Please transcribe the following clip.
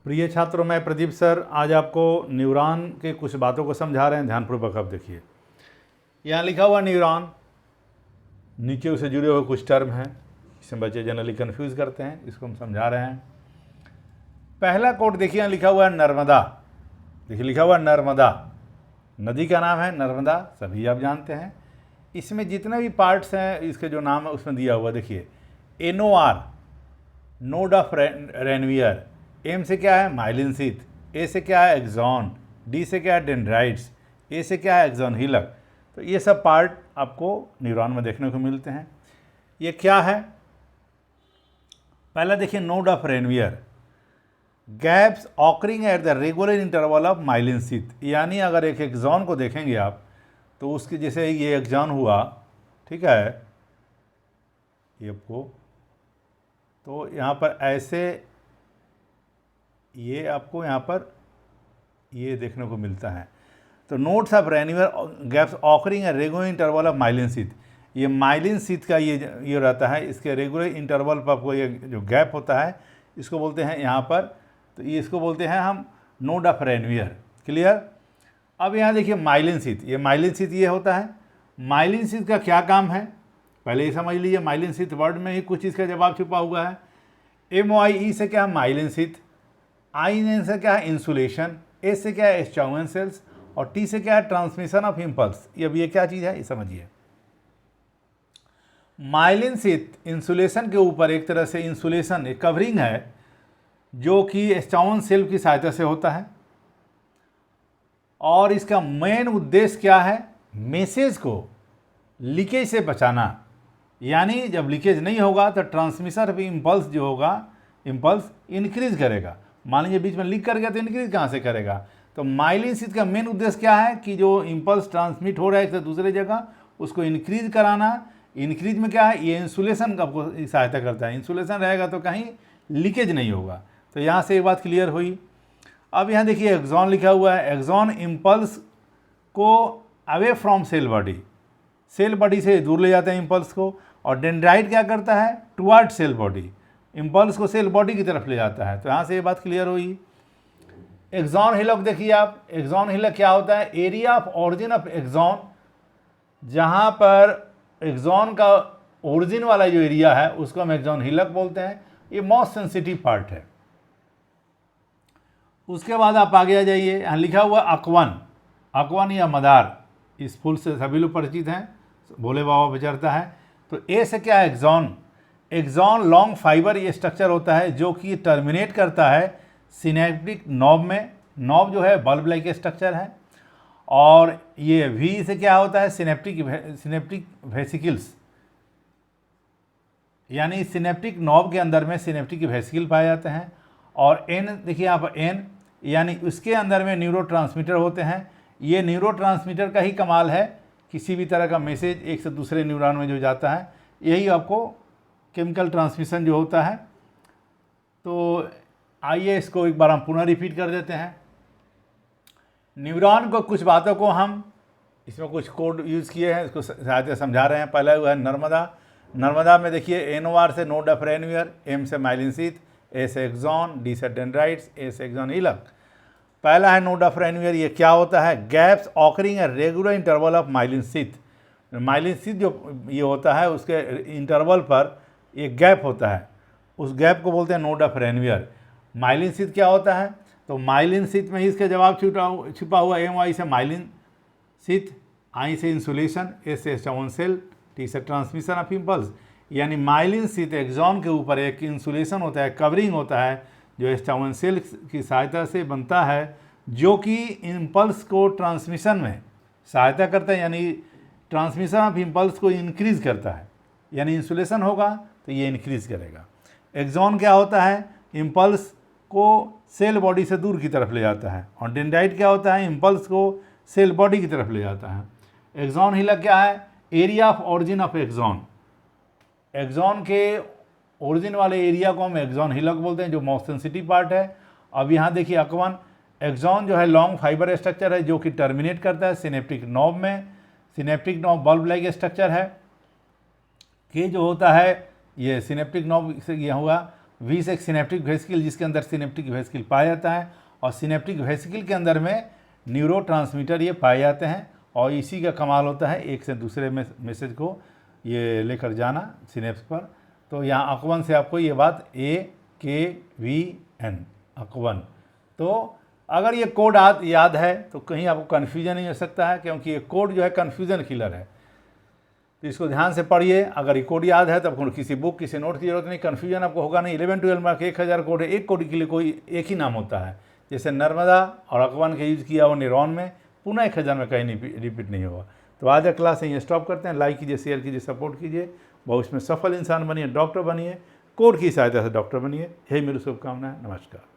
प्रिय छात्रों, मैं प्रदीप सर आज आपको न्यूरॉन के कुछ बातों को समझा रहे हैं। ध्यानपूर्वक अब देखिए, यहाँ लिखा हुआ न्यूरॉन, नीचे उसे जुड़े हुए कुछ टर्म हैं, इसमें बच्चे जनरली कंफ्यूज करते हैं, इसको हम समझा रहे हैं। पहला कोड देखिए, यहाँ लिखा हुआ है नर्मदा। देखिए लिखा हुआ नर्मदा, नदी का नाम है नर्मदा, सभी आप जानते हैं। इसमें जितने भी पार्ट्स हैं, इसके जो नाम है उसमें दिया हुआ, देखिए NOR, node of Ranvier. M से क्या है माइलिन शीथ, ए से क्या है एक्सॉन, डी से क्या है डेंड्राइट्स, ए से क्या है एक्सॉन हीलक। तो ये सब पार्ट आपको न्यूरॉन में देखने को मिलते हैं। ये क्या है, पहला देखिए node of Ranvier, gaps occurring at the regular interval of myelin sheath. यानी अगर एक एक्सॉन को देखेंगे आप तो उसके जैसे ये एक्सॉन हुआ, ठीक है, ये आपको तो यहाँ पर ऐसे ये आपको यहाँ पर ये देखने को मिलता है। तो nodes of Ranvier gaps occurring at regular interval of myelin sheath. ये माइलिन शीथ का ये रहता है, इसके रेगुलर इंटरवल पर आपको ये जो गैप होता है इसको बोलते हैं यहाँ पर, तो ये इसको बोलते हैं हम नोड ऑफ रेनवियर। क्लियर। अब यहाँ देखिए माइलिन शीथ, ये माइलिन शीथ ये होता है। माइलिन शीथ का क्या काम है पहले ये समझ लीजिए। माइलिन शीथ वर्ड में ही कुछ इसका जवाब छुपा हुआ है। MOIE से क्या है माइलिन शीथ, IN से क्या है इंसुलेशन, ए से क्या है स्चाउन सेल्स, और टी से क्या है ट्रांसमिशन ऑफ इम्पल्स। अब ये क्या चीज़ है ये समझिए। माइलिन शीथ इंसुलेशन के ऊपर एक तरह से इंसुलेशन, एक कवरिंग है जो कि स्चाउन सेल की सहायता से होता है, और इसका मेन उद्देश्य क्या है, मैसेज को लीकेज से बचाना। यानी जब लीकेज नहीं होगा तो ट्रांसमिशन ऑफ इम्पल्स जो होगा, इम्पल्स इंक्रीज करेगा। मान लीजिए बीच में लीक कर गया तो इंक्रीज कहाँ से करेगा। तो माइलिन शीथ का मेन उद्देश्य क्या है कि जो इम्पल्स ट्रांसमिट हो रहा है एक से दूसरे जगह उसको इंक्रीज कराना। इंक्रीज में क्या है, ये इंसुलेशन आपको सहायता करता है। इंसुलेशन रहेगा तो कहीं लीकेज नहीं होगा। तो यहाँ से एक बात क्लियर हुई। अब यहाँ देखिए एक्सॉन लिखा हुआ है। एक्सॉन इम्पल्स को away from cell body, cell body से दूर ले जाते हैं इम्पल्स को। और डेंड्राइट क्या करता है, टुवर्ड सेल बॉडी, इम्पल्स को सेल बॉडी की तरफ ले जाता है। तो यहाँ से ये बात क्लियर हुई। एक्सॉन हिलक देखिए आप, एक्सॉन हिलक क्या होता है, area of origin of axon, जहाँ पर एक्सॉन का ओरिजिन वाला जो एरिया है उसको हम एक्सॉन हिलक बोलते हैं। ये मोस्ट सेंसिटिव पार्ट है। उसके बाद आप आगे आ जाइए, यहाँ लिखा हुआ अकवन, अकवन या मदार, इस फूल से सभी लोग परिचित हैं, भोले बाबा विचरता है। तो ए से क्या है एक्सॉन, एक्सॉन लॉन्ग फाइबर ये स्ट्रक्चर होता है जो कि टर्मिनेट करता है सिनेप्टिक नॉब में। नॉब जो है बल्ब लाइक स्ट्रक्चर है। और ये V से क्या होता है, सिनेप्टिक वेसिकल्स, यानी सिनेप्टिक नॉब के अंदर में सिनेप्टिक वेसिकल पाए जाते हैं। और N देखिए यहाँ पर N, यानी उसके अंदर में न्यूरोट्रांसमीटर होते हैं। ये न्यूरोट्रांसमीटर का ही कमाल है, किसी भी तरह का मैसेज एक से दूसरे न्यूरॉन में जो जाता है, यही आपको केमिकल ट्रांसमिशन जो होता है। तो आइए इसको एक बार हम पुनः रिपीट कर देते हैं। न्यूरॉन को कुछ बातों को हम इसमें कुछ कोड यूज़ किए हैं, इसको सहायता समझा रहे हैं। पहला हुआ है नर्मदा। नर्मदा में देखिए NOR से नोड ऑफ रेनवियर, M से माइलिन शीथ, A से एक्सॉन, D से डेंड्राइट्स, A से एक्सॉन हीलक। पहला है नोड ऑफ रेनवियर, ये क्या होता है, gaps occurring a regular interval of myelin sheath. Myelin sheath जो ये होता है उसके इंटरवल पर एक गैप होता है, उस गैप को बोलते हैं node of Ranvier. Myelin sheath क्या होता है, तो माइलिन शीथ में ही इसका जवाब छुपा हुआ। MOI से माइलिन शीथ, I से इंसुलेशन, S से स्चाउन सेल, T से ट्रांसमिशन ऑफ इम्पल्स। यानी माइलिन शीथ एक्सॉन के ऊपर एक इंसुलेशन होता है, कवरिंग होता है जो स्चाउन सेल की सहायता से बनता है, जो कि इम्पल्स को ट्रांसमिशन में सहायता करता है, यानी ट्रांसमिशन ऑफ इम्पल्स को इंक्रीज करता है। यानी इंसुलेशन होगा तो ये इंक्रीज करेगा। एक्सॉन क्या होता है, इम्पल्स को सेल बॉडी से दूर की तरफ ले जाता है। और डेंड्राइट क्या होता है, इम्पल्स को सेल बॉडी की तरफ ले जाता है। एक्सॉन हिलक क्या है, area of origin of axon, axon के ओरिजिन वाले एरिया को हम एक्सॉन हिलक बोलते हैं, जो मोस्ट सेंसिटिव पार्ट है। अब यहाँ देखिए अकवन, एक्सॉन जो है लॉन्ग फाइबर स्ट्रक्चर है जो कि टर्मिनेट करता है सिनेप्टिक नॉब में। Synaptic knob bulb like structure है कि जो होता है ये सिनेप्टिक नॉब से यह हुआ। वी से एक सिनेप्टिक वेसिकल जिसके अंदर सिनेप्टिक वेसिकल पाया जाता है, और सिनेप्टिक वेसिकल के अंदर में न्यूरोट्रांसमीटर ये पाए जाते हैं, और इसी का कमाल होता है एक से दूसरे मैसेज को ये लेकर जाना सिनेप्स पर। तो यहाँ अकवन से आपको ये बात AKVN अकवन। तो अगर ये कोड याद है तो कहीं आपको कन्फ्यूजन नहीं हो सकता है, क्योंकि ये कोड जो है कन्फ्यूज़न किलर है। तो इसको ध्यान से पढ़िए। अगर ये कोड याद है तो आपको किसी बुक किसी नोट की जरूरत नहीं, कन्फ्यूजन आपको होगा नहीं। 11-12 मार्क 1000 कोड है, एक कोड के लिए कोई एक ही नाम होता है। जैसे नर्मदा और अकवन का यूज़ किया वो निरॉन में, पुनः 1000 में कहीं नहीं रिपीट नहीं होगा। तो आज का क्लास यहीं स्टॉप करते हैं। लाइक कीजिए, शेयर कीजिए, सपोर्ट कीजिए। भविष्य में सफल इंसान बनिए, डॉक्टर बनिए, कोड की सहायता से डॉक्टर बनिए। यही मेरी शुभकामना है। नमस्कार।